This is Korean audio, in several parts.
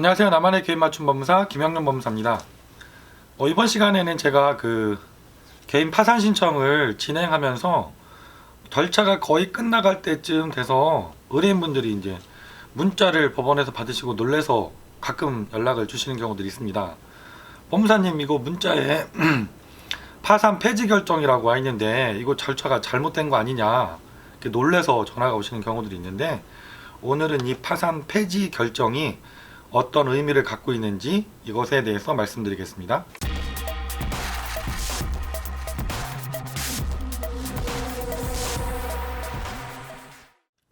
안녕하세요. 나만의 개인 맞춤 법무사 김영룡 법무사입니다. 이번 시간에는 제가 개인 파산 신청을 진행하면서 절차가 거의 끝나갈 때쯤 돼서 의뢰인분들이 이제 문자를 법원에서 받으시고 놀래서 가끔 연락을 주시는 경우들이 있습니다. 법무사님, 이거 문자에 파산 폐지 결정이라고 와 있는데 이거 절차가 잘못된 거 아니냐, 이렇게 놀래서 전화가 오시는 경우들이 있는데, 오늘은 이 파산 폐지 결정이 어떤 의미를 갖고 있는지 이것에 대해서 말씀드리겠습니다.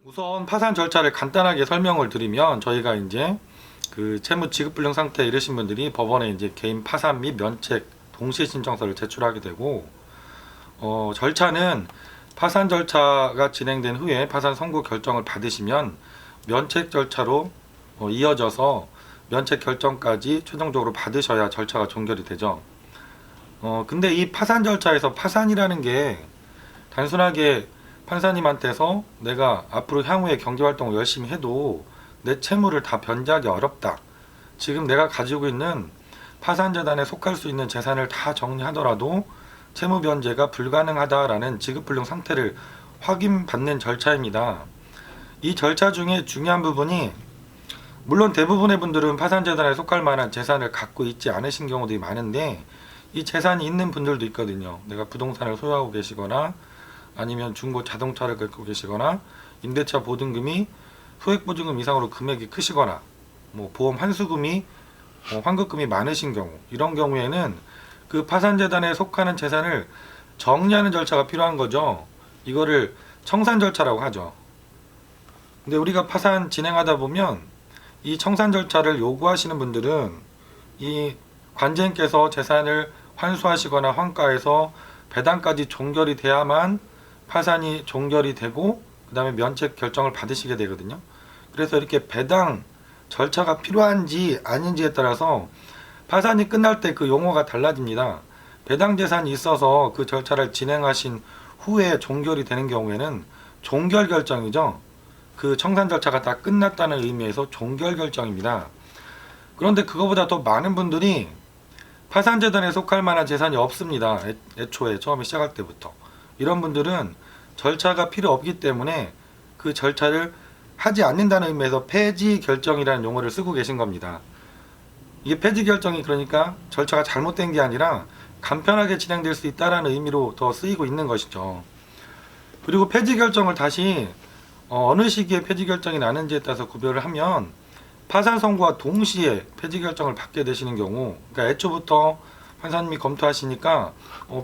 우선 파산 절차를 간단하게 설명을 드리면, 저희가 이제 채무 지급불능 상태에 이르신 분들이 법원에 이제 개인 파산 및 면책 동시 신청서를 제출하게 되고, 절차는 파산 절차가 진행된 후에 파산 선고 결정을 받으시면 면책 절차로 이어져서 면책 결정까지 최종적으로 받으셔야 절차가 종결이 되죠. 근데 이 파산 절차에서 파산이라는 게 단순하게 판사님한테서 내가 앞으로 향후에 경제활동을 열심히 해도 내 채무를 다 변제하기 어렵다, 지금 내가 가지고 있는 파산재단에 속할 수 있는 재산을 다 정리하더라도 채무 변제가 불가능하다라는 지급불능 상태를 확인받는 절차입니다. 이 절차 중에 중요한 부분이, 물론 대부분의 분들은 파산재단에 속할 만한 재산을 갖고 있지 않으신 경우들이 많은데, 이 재산이 있는 분들도 있거든요. 내가 부동산을 소유하고 계시거나, 아니면 중고 자동차를 갖고 계시거나, 임대차 보증금이 소액보증금 이상으로 금액이 크시거나, 보험 환수금이 환급금이 많으신 경우, 이런 경우에는 그 파산재단에 속하는 재산을 정리하는 절차가 필요한 거죠. 이거를 청산 절차라고 하죠. 근데 우리가 파산 진행하다 보면 이 청산 절차를 요구하시는 분들은 이 관제인께서 재산을 환수하시거나 환가해서 배당까지 종결이 돼야만 파산이 종결이 되고 그 다음에 면책 결정을 받으시게 되거든요. 그래서 이렇게 배당 절차가 필요한지 아닌지에 따라서 파산이 끝날 때 그 용어가 달라집니다. 배당 재산이 있어서 그 절차를 진행하신 후에 종결이 되는 경우에는 종결 결정이죠. 그 청산 절차가 다 끝났다는 의미에서 종결 결정입니다. 그런데 그거보다 더 많은 분들이 파산재단에 속할 만한 재산이 없습니다. 애초에 처음에 시작할 때부터. 이런 분들은 절차가 필요 없기 때문에 그 절차를 하지 않는다는 의미에서 폐지 결정이라는 용어를 쓰고 계신 겁니다. 이게 폐지 결정이 그러니까 절차가 잘못된 게 아니라 간편하게 진행될 수 있다는 의미로 더 쓰이고 있는 것이죠. 그리고 폐지 결정을 다시 어느 시기에 폐지 결정이 나는지에 따라서 구별을 하면, 파산 선고와 동시에 폐지 결정을 받게 되시는 경우, 그러니까 애초부터 판사님이 검토하시니까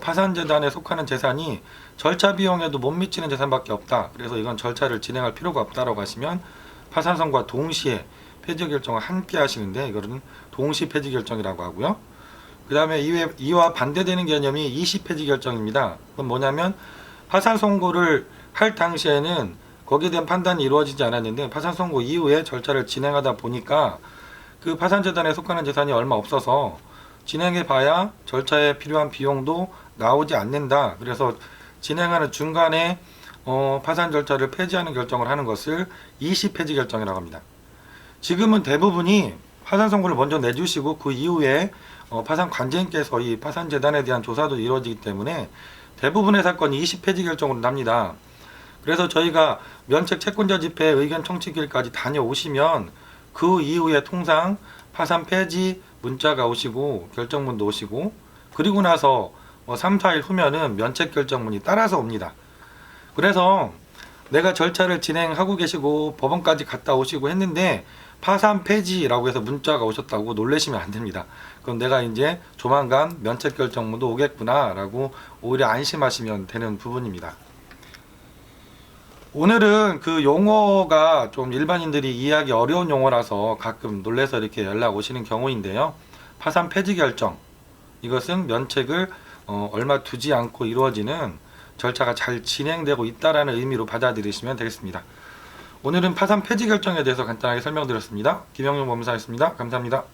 파산재단에 속하는 재산이 절차 비용에도 못 미치는 재산밖에 없다, 그래서 이건 절차를 진행할 필요가 없다라고 하시면 파산 선고와 동시에 폐지 결정을 함께 하시는데, 이거는 동시 폐지 결정이라고 하고요. 그 다음에 이와 반대되는 개념이 이시 폐지 결정입니다. 그건 뭐냐면, 파산 선고를 할 당시에는 거기에 대한 판단이 이루어지지 않았는데 파산 선고 이후에 절차를 진행하다 보니까 그 파산재단에 속하는 재산이 얼마 없어서 진행해 봐야 절차에 필요한 비용도 나오지 않는다, 그래서 진행하는 중간에 파산 절차를 폐지하는 결정을 하는 것을 이시 폐지 결정이라고 합니다. 지금은 대부분이 파산 선고를 먼저 내주시고 그 이후에 파산 관제인께서 이 파산재단에 대한 조사도 이루어지기 때문에 대부분의 사건이 이시 폐지 결정으로 납니다. 그래서 저희가 면책 채권자 집회 의견 청취길까지 다녀오시면 그 이후에 통상 파산 폐지 문자가 오시고 결정문도 오시고, 그리고 나서 3, 4일 후면은 면책 결정문이 따라서 옵니다. 그래서 내가 절차를 진행하고 계시고 법원까지 갔다 오시고 했는데 파산 폐지라고 해서 문자가 오셨다고 놀라시면 안 됩니다. 그럼 내가 이제 조만간 면책 결정문도 오겠구나 라고 오히려 안심하시면 되는 부분입니다. 오늘은 그 용어가 좀 일반인들이 이해하기 어려운 용어라서 가끔 놀래서 이렇게 연락 오시는 경우인데요. 파산 폐지 결정, 이것은 면책을 얼마 두지 않고 이루어지는 절차가 잘 진행되고 있다라는 의미로 받아들이시면 되겠습니다. 오늘은 파산 폐지 결정에 대해서 간단하게 설명드렸습니다. 김영룡 법무사였습니다. 감사합니다.